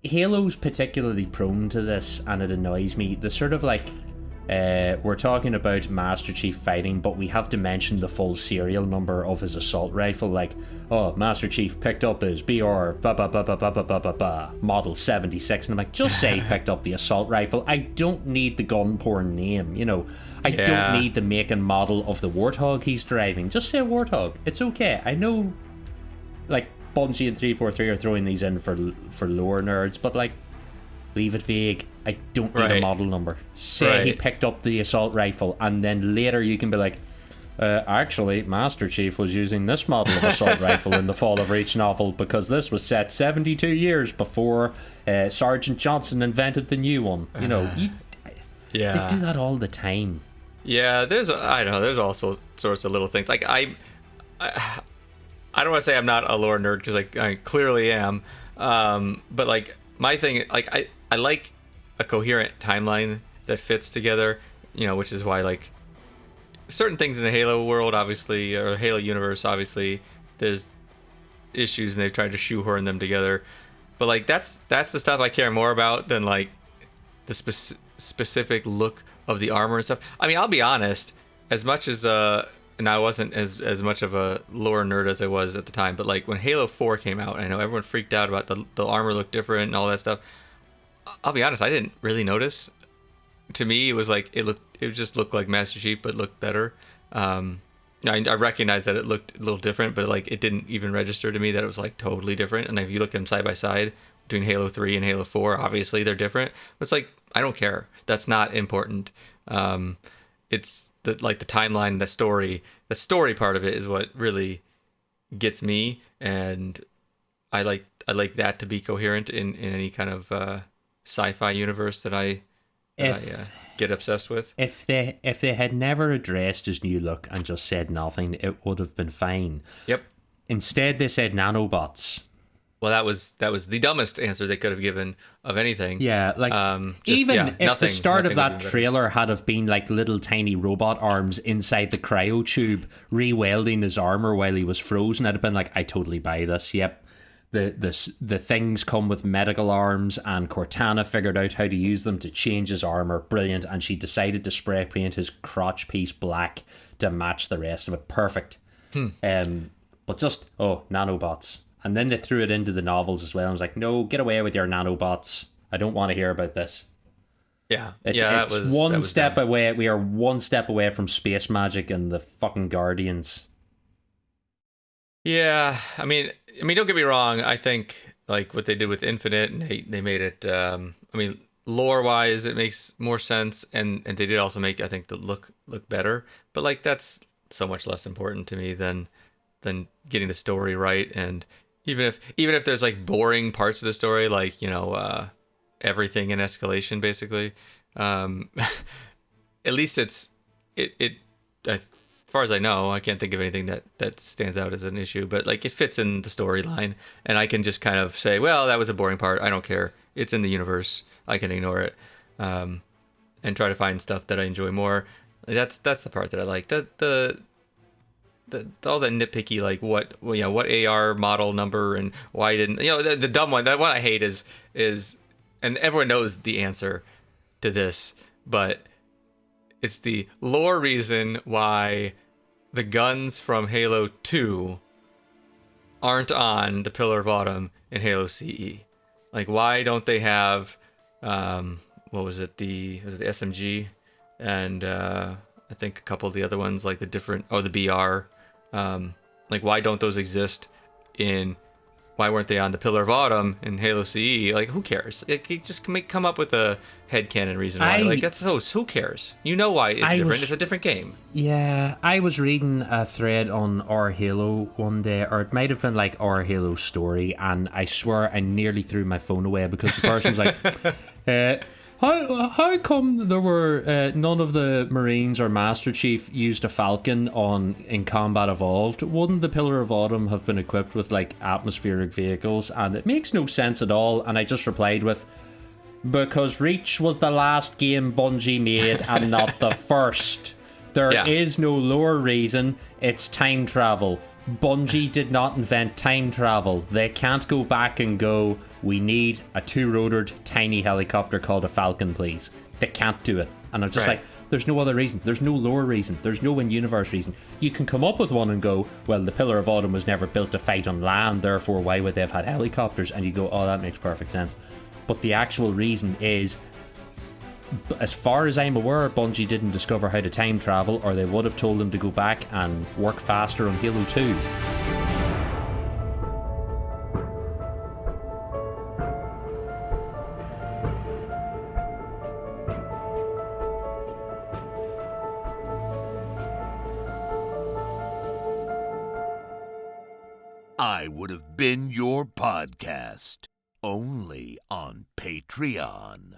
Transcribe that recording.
Halo's particularly prone to this, and it annoys me. The sort of like, we're talking about Master Chief fighting, but we have to mention the full serial number of his assault rifle. Like, oh, Master Chief picked up his BR model 76, and I'm like, just say he picked up the assault rifle. I don't need the gun porn name, you know. I don't need the make and model of the Warthog he's driving. Just say Warthog. It's okay. I know, like, Bungie and 343 are throwing these in for lore nerds, but like, leave it vague. I don't need a model number. Say he picked up the assault rifle, and then later you can be like, actually, Master Chief was using this model of assault rifle in the Fall of Reach novel because this was set 72 years before Sergeant Johnson invented the new one. You know, they do that all the time. Yeah, there's all sorts of little things. Like I don't want to say I'm not a lore nerd because I clearly am, but like my thing, like I like a coherent timeline that fits together, you know, which is why like certain things in the Halo world, obviously, or Halo universe, obviously, there's issues and they've tried to shoehorn them together, but like that's the stuff I care more about than like the specific look of the armor and stuff. I mean, I'll be honest, as much as and I wasn't as much of a lore nerd as I was at the time, but like when Halo 4 came out, I know everyone freaked out about the armor looked different and all that stuff. I'll be honest, I didn't really notice. To me, it was like it just looked like Master Chief, but looked better. I recognized that it looked a little different, but like it didn't even register to me that it was like totally different. And if you look at them side by side between Halo 3 and Halo 4, obviously they're different. But it's like I don't care. That's not important. It's the timeline, the story part of it is what really gets me, and I like that to be coherent in any kind of sci-fi universe that I get obsessed with. If they had never addressed his new look and just said nothing, it would have been fine. Yep. Instead, they said nanobots. Well, that was the dumbest answer they could have given of anything. Yeah, like if the start of that trailer had have been like little tiny robot arms inside the cryo tube re-welding his armor while he was frozen, I'd have been like, I totally buy this. Yep. The things come with medical arms, and Cortana figured out how to use them to change his armor. Brilliant. And she decided to spray paint his crotch piece black to match the rest of it. Perfect. But just nanobots. And then they threw it into the novels as well. I was like, no, get away with your nanobots. I don't want to hear about this. Yeah. It's one step away. We are one step away from space magic and the fucking Guardians. Yeah. I mean, don't get me wrong. I think like what they did with Infinite, and they made it, lore wise, it makes more sense. And they did also make, I think, the look better. But like, that's so much less important to me than getting the story right. And even if there's like boring parts of the story, like, you know, everything in escalation basically, at least as far as I know, I can't think of anything that stands out as an issue, but like it fits in the storyline, and I can just kind of say, well, that was a boring part, I don't care, it's in the universe, I can ignore it, and try to find stuff that I enjoy more. That's the part that I like. All that nitpicky, like what AR model number and why didn't, you know, the dumb one, that one I hate is, and everyone knows the answer to this, but it's the lore reason why the guns from Halo 2 aren't on the Pillar of Autumn in Halo CE. Like, why don't they have, what was it, the SMG, and I think a couple of the other ones, like the BR. Like, why don't those exist why weren't they on the Pillar of Autumn in Halo CE? Like, who cares? Just come up with a headcanon reason why. Like, that's who cares? You know why it's different. It's a different game. Yeah, I was reading a thread on Our Halo one day, or it might have been like Our Halo Story, and I swear I nearly threw my phone away because the person's like, How come there were none of the Marines or Master Chief used a Falcon in Combat Evolved? Wouldn't the Pillar of Autumn have been equipped with like atmospheric vehicles? And it makes no sense at all. And I just replied with, because Reach was the last game Bungie made and not the first. There is no lore reason. It's time travel. Bungie did not invent time travel. They can't go back and go, we need a two-rotored tiny helicopter called a Falcon, please. They can't do it. And I'm just like, there's no other reason. There's no lore reason. There's no in-universe reason. You can come up with one and go, well, the Pillar of Autumn was never built to fight on land, therefore why would they have had helicopters? And you go, oh, that makes perfect sense. But the actual reason is, as far as I'm aware, Bungie didn't discover how to time travel, or they would have told them to go back and work faster on Halo 2. I would have been your podcast, only on Patreon.